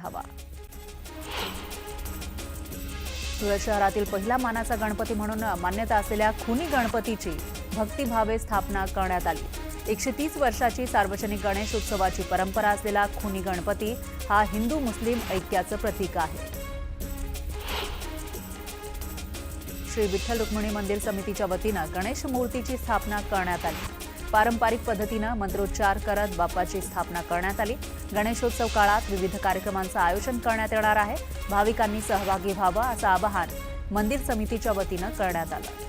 आढावा। धुळे शहरातील पहिला मानाचा गणपती म्हणून मान्यता असलेल्या खुनी गणपतीची भक्तिभावे स्थापना करण्यात आली। 130 वर्षाची सार्वजनिक गणेश उत्सवाची परंपरा असलेला खुनी गणपती हा हिंदू मुस्लिम ऐक्याचं प्रतीक आहे। श्री विठ्ठल रुक्मिणी मंदिर समितीच्या वतीनं गणेश मूर्तीची स्थापना करण्यात आली। पारंपरिक पद्धतीनं मंत्रोच्चार करत बाप्पाची स्थापना करण्यात आली। गणेशोत्सव काळात विविध कार्यक्रमांचं आयोजन करण्यात येणार आहे। भाविकांनी सहभागी व्हावं असं आवाहन मंदिर समितीच्या वतीनं करण्यात आलं।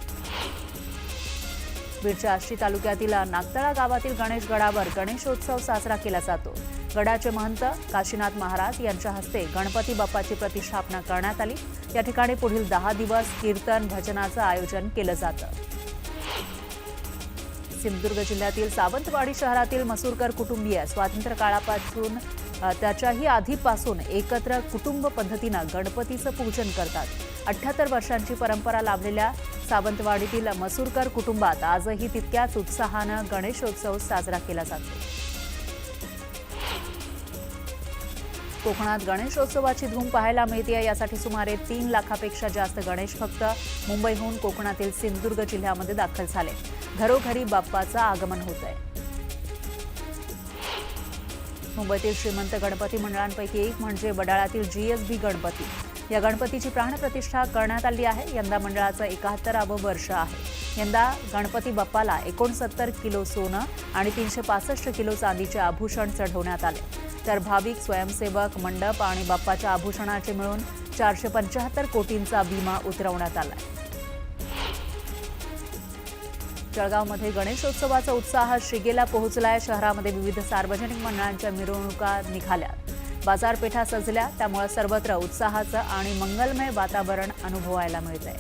बीडच्या आष्टी तालुक्यातील नागतळा गावातील गणेश गडावर गणेशोत्सव साजरा केला जातो। गडाचे महंत काशीनाथ महाराज यांच्या हस्ते गणपती बाप्पाची प्रतिष्ठापना करण्यात आली। या ठिकाणी पुढील 10 दिवस कीर्तन भजनाचं आयोजन केलं जातं। सिंधुदुर्ग जिल्ह्यातील सावंतवाडी शहरातील मसूरकर कुटुंबीय स्वातंत्र्य काळापासून त्याच्याही आधीपासून एकत्र कुटुंब पद्धतीनं गणपतीचं पूजन करतात। 78 वर्षांची परंपरा लाभलेल्या सावंतवाडीतील मसूरकर कुटुंबात आजही तितक्याच उत्साहानं गणेशोत्सव साजरा केला जातो। कोकणात गणेशोत्सवाची धूम पाहायला मिळते। यासाठी सुमारे 3 लाखापेक्षा जास्त गणेश भक्त मुंबईहून कोकणातील सिंधुदुर्ग जिल्ह्यामध्ये दाखल झाले। घरोघरी बाप्पाचं आगमन होत आहे। मुंबईतील श्रीमंत गणपती मंडळांपैकी एक म्हणजे वडाळ्यातील GSB गणपती। या गणपतीची प्राणप्रतिष्ठा करण्यात आली आहे। यंदा मंडळाचं 71वं वर्ष आहे। यंदा गणपती बाप्पाला 69 किलो सोनं आणि 365 किलो चांदीचे आभूषण चढवण्यात आले। तर भाविक, स्वयंसेवक, मंडप आणि बाप्पाच्या आभूषणाचे मिळून 475 कोटींचा विमा उतरवण्यात आलाय। जळगावमध्ये गणेशोत्सवाचा उत्साह शिगेला पोहोचलाय। शहरामध्ये विविध सार्वजनिक मंडळांच्या मिरवणुका निघाल्या, बाजारपेठा सजल्या, त्यामुळे सर्वत्र उत्साहाचं आणि मंगलमय वातावरण अनुभवायला मिळतंय।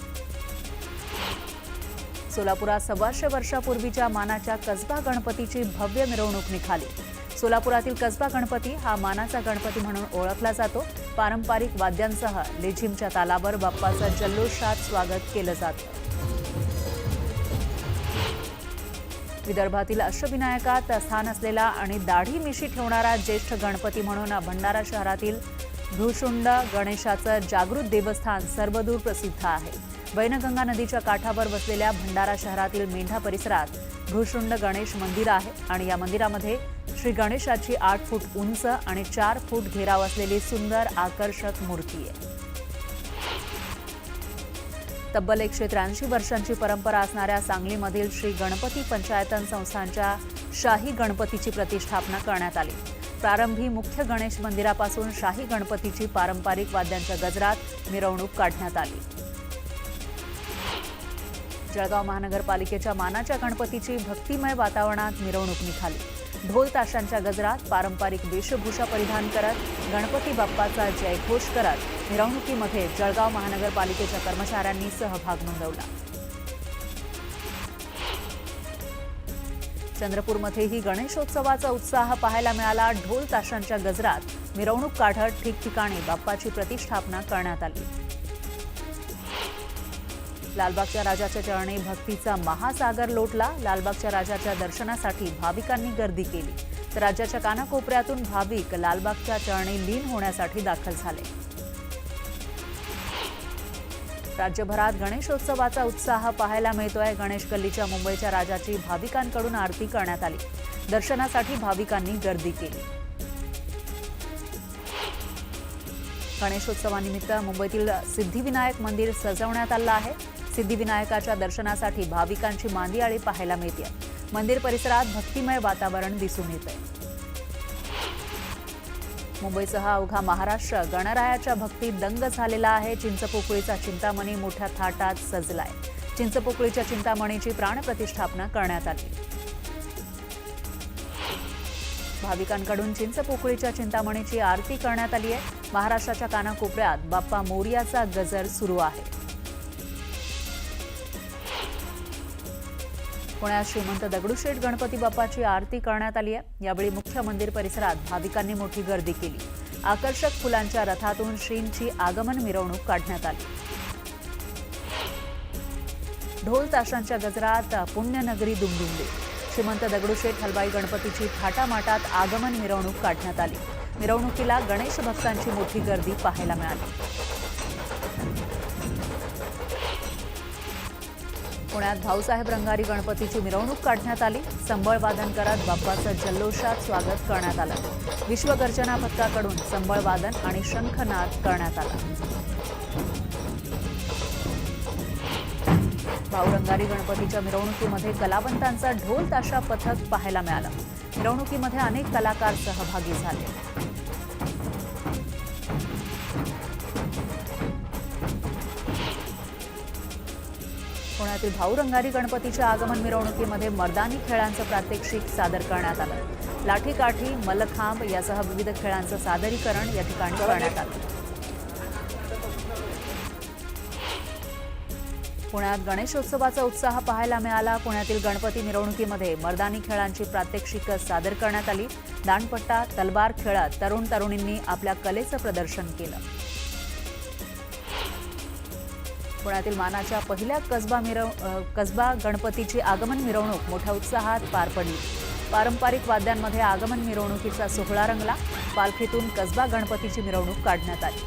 सोलापुरात 125 वर्षापूर्वीच्या मानाच्या कसबा गणपतीची भव्य मिरवणूक निघाली। सोलापुरातील कसबा गणपती हा मानाचा गणपती म्हणून ओळखला जातो। पारंपरिक वाद्यांसह लेझिमच्या तालावर बाप्पाचं जल्लोषात स्वागत केलं जातं। विदर्भातील अष्टविनायकात स्थान असलेला आणि दाढी मिशी ठेवणारा ज्येष्ठ गणपती म्हणून भंडारा शहरातील भ्रूशुंड गणेशाचं जागृत देवस्थान सर्वदूर प्रसिद्ध आहे। वैनगंगा नदीच्या काठावर बसलेल्या भंडारा शहरातील मेंढा परिसरात भ्रूशुंड गणेश मंदिर आहे आणि या मंदिरामध्ये श्री गणेशाची 8 फूट उंच आणि 4 फूट घेराव असलेली सुंदर आकर्षक मूर्ती आहे। तब्बल 183 वर्षांची परंपरा असणाऱ्या सांगलीमधील श्री गणपती पंचायतन संस्थांच्या शाही गणपतीची प्रतिष्ठापना करण्यात आली। प्रारंभी मुख्य गणेश मंदिरापासून शाही गणपतीची पारंपरिक वाद्यांच्या गजरात मिरवणूक काढण्यात आली। जळगाव महानगरपालिकेच्या मानाच्या गणपतीची भक्तिमय वातावरणात मिरवणूक निघाली। ढोल ताशांच्या गजरात पारंपरिक वेशभूषा परिधान करत गणपती बाप्पाचा जयघोष करत मिरवणुकीमध्ये जळगाव महानगरपालिकेच्या कर्मचाऱ्यांनी सहभाग नोंदवला। चंद्रपूरमध्येही गणेशोत्सवाचा उत्साह पाहायला मिळाला। ढोल ताशांच्या गजरात मिरवणूक काढत ठिकठिकाणी बाप्पाची प्रतिष्ठापना करण्यात आली। लालबागच्या राजाच्या चरणी भक्तीचा महासागर लोटला। लालबागच्या राजाच्या दर्शनासाठी भाविकांनी गर्दी केली, तर राज्याच्या कानाकोपऱ्यातून भाविक लालबागच्या चरणी लीन होण्यासाठी दाखल झाले। राज्यभरात गणेशोत्सवाचा उत्साह पाहायला मिळतोय। गणेश गल्लीच्या मुंबईच्या राजाची भाविकांकडून आरती करण्यात आली। दर्शनासाठी भाविकांनी गर्दी केली। गणेशोत्सवानिमित्त मुंबईतील सिद्धिविनायक मंदिर सजवण्यात आलं आहे। सिद्धिविनायकाच्या दर्शनासाठी भाविकांची मांदियाळी पाहायला मिळते। मंदिर परिसरात भक्तिमय वातावरण दिसून येतंय। मुंबईसह अवघा महाराष्ट्र गणरायाच्या भक्तीत दंग झालेला आहे। चिंचपोकळीचा चिंतामणी मोठ्या थाटात सजलाय। चिंचपोकळीच्या चिंतामणीची प्राणप्रतिष्ठापना करण्यात आली। भाविकांकडून चिंचपोकळीच्या चिंतामणीची आरती करण्यात आली आहे। महाराष्ट्राच्या कानाकोपऱ्यात बाप्पा मोरयाचा गजर सुरू आहे। पुण्यात श्रीमंत दगडूशेठ गणपती बाप्पाची आरती करण्यात आली आहे। यावेळी मुख्य मंदिर परिसरात भाविकांनी मोठी गर्दी केली। आकर्षक फुलांच्या रथातून श्रींची आगमन मिरवणूक काढण्यात आली। ढोल ताशांच्या गजरात पुण्यनगरी दुमदुमली। श्रीमंत दगडूशेठ हलवाई गणपतीची थाटामाटात आगमन मिरवणूक काढण्यात आली। मिरवणुकीला गणेश भक्तांची मोठी गर्दी पाहायला मिळाली. पुण्यात भाऊसाहेब रंगारी गणपतीची मिरवणूक काढण्यात आली. संबळ वादन करत बाप्पाचं जल्लोषात स्वागत करण्यात आलं. विश्वगर्जना पथकाकडून संबळ वादन आणि शंखनाद करण्यात आला. भाऊ रंगारी गणपतीच्या मिरवणुकीमध्ये कलावंतांचा ढोल ताशा पथक पाहायला मिळालं. मिरवणुकीमध्ये अनेक कलाकार सहभागी झाले. पुण्यातील भाऊ रंगारी गणपतीच्या आगमन मिरवणुकीमध्ये मर्दानी खेळांचं प्रात्यक्षिक सादर करण्यात आलं. लाठीकाठी, मल्लखांब यासह विविध खेळांचं सादरीकरण या ठिकाणी करण्यात आलं. पुण्यात गणेशोत्सवाचा उत्साह पाहायला मिळाला. पुण्यातील गणपती मिरवणुकीमध्ये मर्दानी खेळांची प्रात्यक्षिक सादर करण्यात आली. दांडपट्टा, तलवार खेळत तरुण तरुणींनी आपल्या कलेचं प्रदर्शन केलं. पुण्यातील मानाच्या पहिल्या कसबा गणपतीची आगमन मिरवणूक मोठ्या उत्साहात पार पडली. पारंपरिक वाद्यांमध्ये आगमन मिरवणुकीचा सोहळा रंगला. पालखीतून कसबा गणपतीची मिरवणूक काढण्यात आली.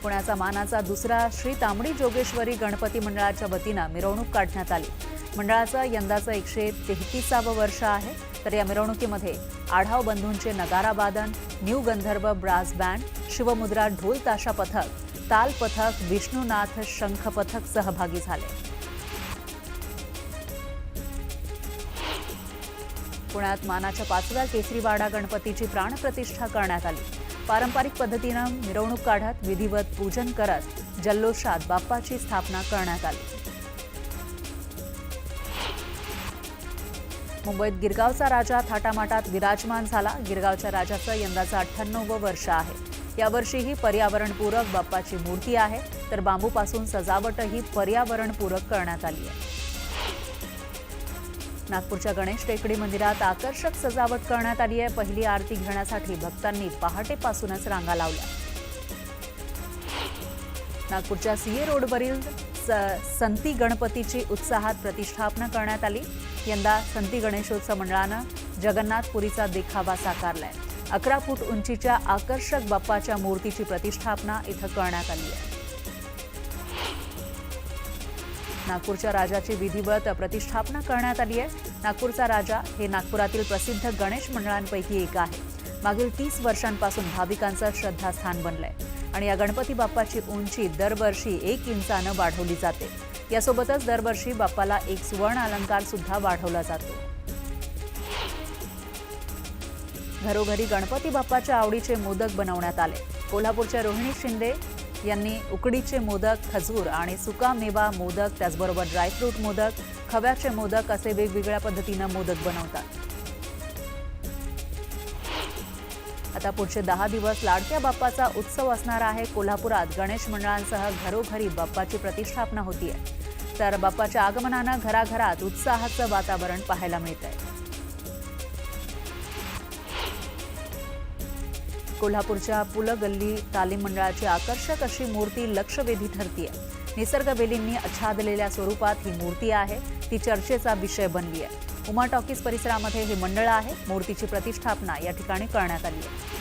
पुण्याचा मानाचा दुसरा श्री तांबडी जोगेश्वरी गणपती मंडळाच्या वतीनं मिरवणूक काढण्यात आली. मंडळाचं यंदाचं 133वं वर्ष आहे. तर या मिरवणुकीमध्ये आढाव बंधूंचे नगारा वादन, न्यू गंधर्व ब्रास बँड, शिवमुद्रा ढोल ताशा पथक, ताल पथक, विष्णुनाथ शंख पथक सहभागी झाले. पुण्यात मानाच्या 5व्या केसरीवाडा गणपतीची प्राणप्रतिष्ठा करण्यात आली. पारंपरिक पद्धतीनं मिरवणूक काढत विधिवत पूजन करत जल्लोषात बाप्पाची स्थापना करण्यात आली. मुंबईत गिरगावचा राजा थाटामाटात विराजमान झाला. गिरगावच्या राजाचं यंदाचं 98वं वर्ष आहे. यावर्षीही पर्यावरणपूरक बाप्पाची मूर्ती आहे. तर बांबूपासून सजावटही पर्यावरणपूरक करण्यात आली आहे. नागपूरच्या गणेश टेकडी मंदिरात आकर्षक सजावट करण्यात आली आहे. पहिली आरती घेण्यासाठी भक्तांनी पहाटेपासूनच रांगा लावल्या. नागपूरच्या सीए रोडवरील संती गणपतीची उत्साहात प्रतिष्ठापना करण्यात आली. यंदा संती गणेशोत्सव मंडळानं जगन्नाथपुरीचा देखावा साकारलाय. 11 फूट उंचीच्या आकर्षक बाप्पाच्या मूर्तीची प्रतिष्ठापना इथं करण्यात आली आहे. नागपूरच्या राजाची विधिवत प्रतिष्ठापना करण्यात आली आहे. नागपूरचा राजा हे नागपुरातील प्रसिद्ध गणेश मंडळांपैकी एक आहे. मागील 30 वर्षांपासून भाविकांचं श्रद्धास्थान बनलंय आणि या गणपती बाप्पाची उंची दरवर्षी 1 इंचानं वाढवली जाते. यासोबतच दरवर्षी बाप्पाला एक सुवर्ण अलंकार सुद्धा वाढवला जातो. घरोघरी गणपती बाप्पाच्या आवडीचे मोदक बनवण्यात आले. कोल्हापूरच्या रोहिणी शिंदे यांनी उकडीचे मोदक, खजूर आणि सुका मेवा मोदक, त्याचबरोबर ड्रायफ्रूट मोदक, खव्याचे मोदक असे वेगवेगळ्या पद्धतीनं मोदक बनवतात. आता पुढचे 10 दिवस लाडक्या बाप्पाचा उत्सव असणार आहे. कोल्हापुरात गणेश मंडळांसह घरोघरी बाप्पाची प्रतिष्ठापना होतीये. तर बाप्पाच्या आगमनानं घराघरात उत्साहाचं वातावरण पाहायला मिळतंय. कोल्हापूरच्या पुलगल्ली तालीम मंडळाची आकर्षक अशी मूर्ती लक्षवेधी ठरतीये. निसर्गवेलींनी आच्छादलेल्या स्वरूपात ही मूर्ती आहे. ती चर्चेचा विषय बनली आहे. उमा टॉकीज परिसरामध्ये हे मंडळ आहे. मूर्तीची प्रतिष्ठापना या ठिकाणी करण्यात आली आहे.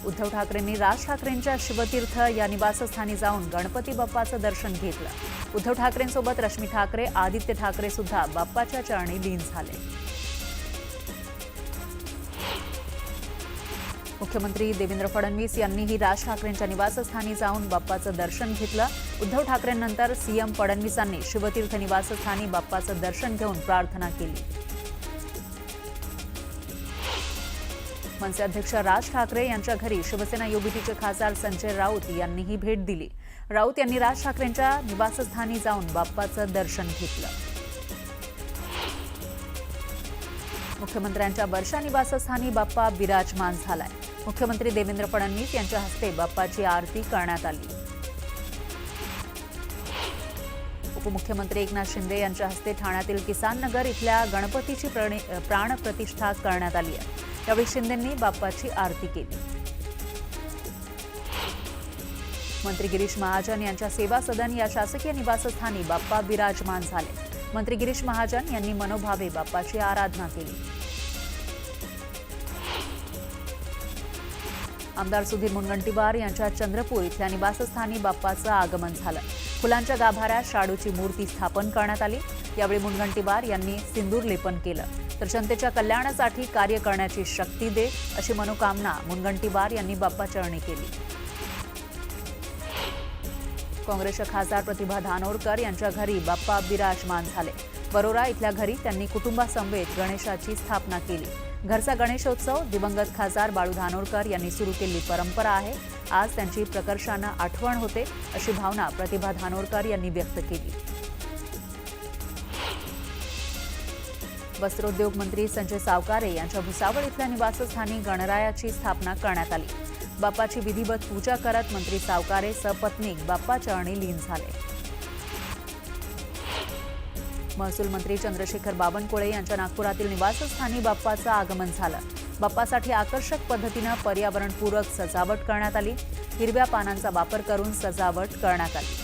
उद्धव ठाकरेंनी राज ठाकरेंच्या शिवतीर्थ या निवासस्थानी जाऊन गणपती बाप्पाचं दर्शन घेतलं. उद्धव ठाकरेंसोबत रश्मी ठाकरे, आदित्य ठाकरे सुद्धा बाप्पाच्या चरणी लीन झाले. मुख्यमंत्री देवेंद्र फडणवीस यांनीही राज ठाकरेंच्या निवासस्थानी जाऊन बाप्पाचं दर्शन घेतलं. उद्धव ठाकरेंनंतर सीएम फडणवीसांनी शिवतीर्थ निवासस्थानी बाप्पाचं दर्शन घेऊन प्रार्थना केली. मनसे अध्यक्ष राज ठाकरे यांच्या घरी शिवसेना युबीटीचे खासदार संजय राऊत यांनीही भेट दिली. राऊत यांनी राज ठाकरेंच्या निवासस्थानी जाऊन बाप्पाचं दर्शन घेतलं. मुख्यमंत्र्यांच्या वर्षा निवासस्थानी बाप्पा विराजमान झालाय. मुख्यमंत्री देवेंद्र फडणवीस यांच्या हस्ते बाप्पाची आरती करण्यात आली. उपमुख्यमंत्री एकनाथ शिंदे यांच्या हस्ते ठाण्यातील किसान नगर इथल्या गणपतीची प्राणप्रतिष्ठा करण्यात आली आहे. यावेळी शिंदेंनी बाप्पाची आरती केली. मंत्री गिरीश महाजन यांच्या सेवा सदन या शासकीय निवासस्थानी बाप्पा विराजमान झाले. मंत्री गिरीश महाजन यांनी मनोभावे बाप्पाची आराधना केली. आमदार सुधीर मुनगंटीवार यांच्या चंद्रपूर इथल्या निवासस्थानी बाप्पाचं आगमन झालं. फुलांच्या गाभाऱ्यात शाडूची मूर्ती स्थापन करण्यात आली. यावेळी मुनगंटीवार यांनी सिंदूर लेपन केलं. तर जनतेच्या कल्याणासाठी कार्य करण्याची शक्ती दे अशी मनोकामना मुनगंटीवार यांनी बाप्पाचरणी केली. काँग्रेसच्या खासदार प्रतिभा धानोरकर यांच्या घरी बाप्पा बिराजमान झाले. वरोरा इथल्या घरी त्यांनी कुटुंबासमवेत गणेशाची स्थापना केली. घरचा गणेशोत्सव दिवंगत खासदार बाळू धानोरकर यांनी सुरू केलेली परंपरा आहे. आज त्यांची प्रकर्षानं आठवण होते अशी भावना प्रतिभा धानोरकर यांनी व्यक्त केली. वस्त्रोद्योग मंत्री संजय सावकारे यांच्या भुसावळ इथल्या निवासस्थानी गणरायाची स्थापना करण्यात आली. बाप्पाची विधिवत पूजा करत मंत्री सावकारे सपत्नीक बाप्पाचरणी लीन झाले. महसूल मंत्री चंद्रशेखर बावनकुळे यांच्या नागपुरातील निवासस्थानी बाप्पाचं आगमन झालं. बाप्पासाठी आकर्षक पद्धतीनं पर्यावरणपूरक सजावट करण्यात आली. हिरव्या पानांचा वापर करून सजावट करण्यात आली.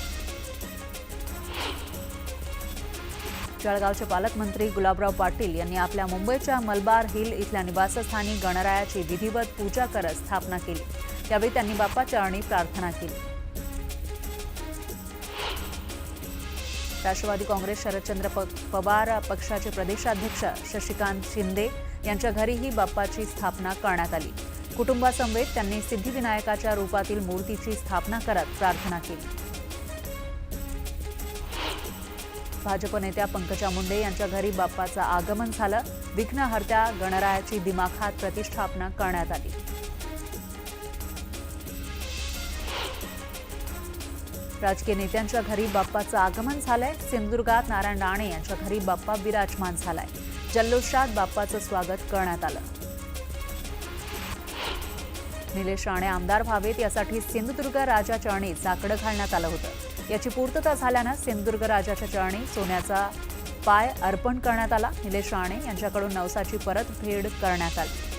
जळगावचे पालकमंत्री गुलाबराव पाटील यांनी आपल्या मुंबईच्या मलबार हिल इथल्या निवासस्थानी गणरायाची विधिवत पूजा करत स्थापना केली. यावेळी त्यांनी बाप्पाचरणी प्रार्थना केली. राष्ट्रवादी काँग्रेस शरदचंद्र पवार पक्षाचे प्रदेशाध्यक्ष शशिकांत शिंदे यांच्या घरीही बाप्पाची स्थापना करण्यात आली. कुटुंबासमवेत त्यांनी सिद्धिविनायकाच्या रूपातील मूर्तीची स्थापना करत प्रार्थना केली. भाजप नेत्या पंकजा मुंडे यांच्या घरी बाप्पाचं आगमन झालं. विघ्नहर्त्या गणरायाची दिमाखात प्रतिष्ठापना करण्यात आली. राजकीय नेत्यांच्या घरी बाप्पाचं आगमन झालंय. सिंधुदुर्गात नारायण राणे यांच्या घरी बाप्पा विराजमान झालाय. जल्लोषात बाप्पाचं स्वागत करण्यात आलं. निलेश राणे आमदार व्हावेत यासाठी सिंधुदुर्ग राजा चरणी साकडं घालण्यात आलं होतं. याची पूर्तता झाल्यानं सिंधुदुर्ग राजाच्या चरणी सोन्याचा पाय अर्पण करण्यात आला. निलेश राणे यांच्याकडून नवसाची परतफेड करण्यात आली.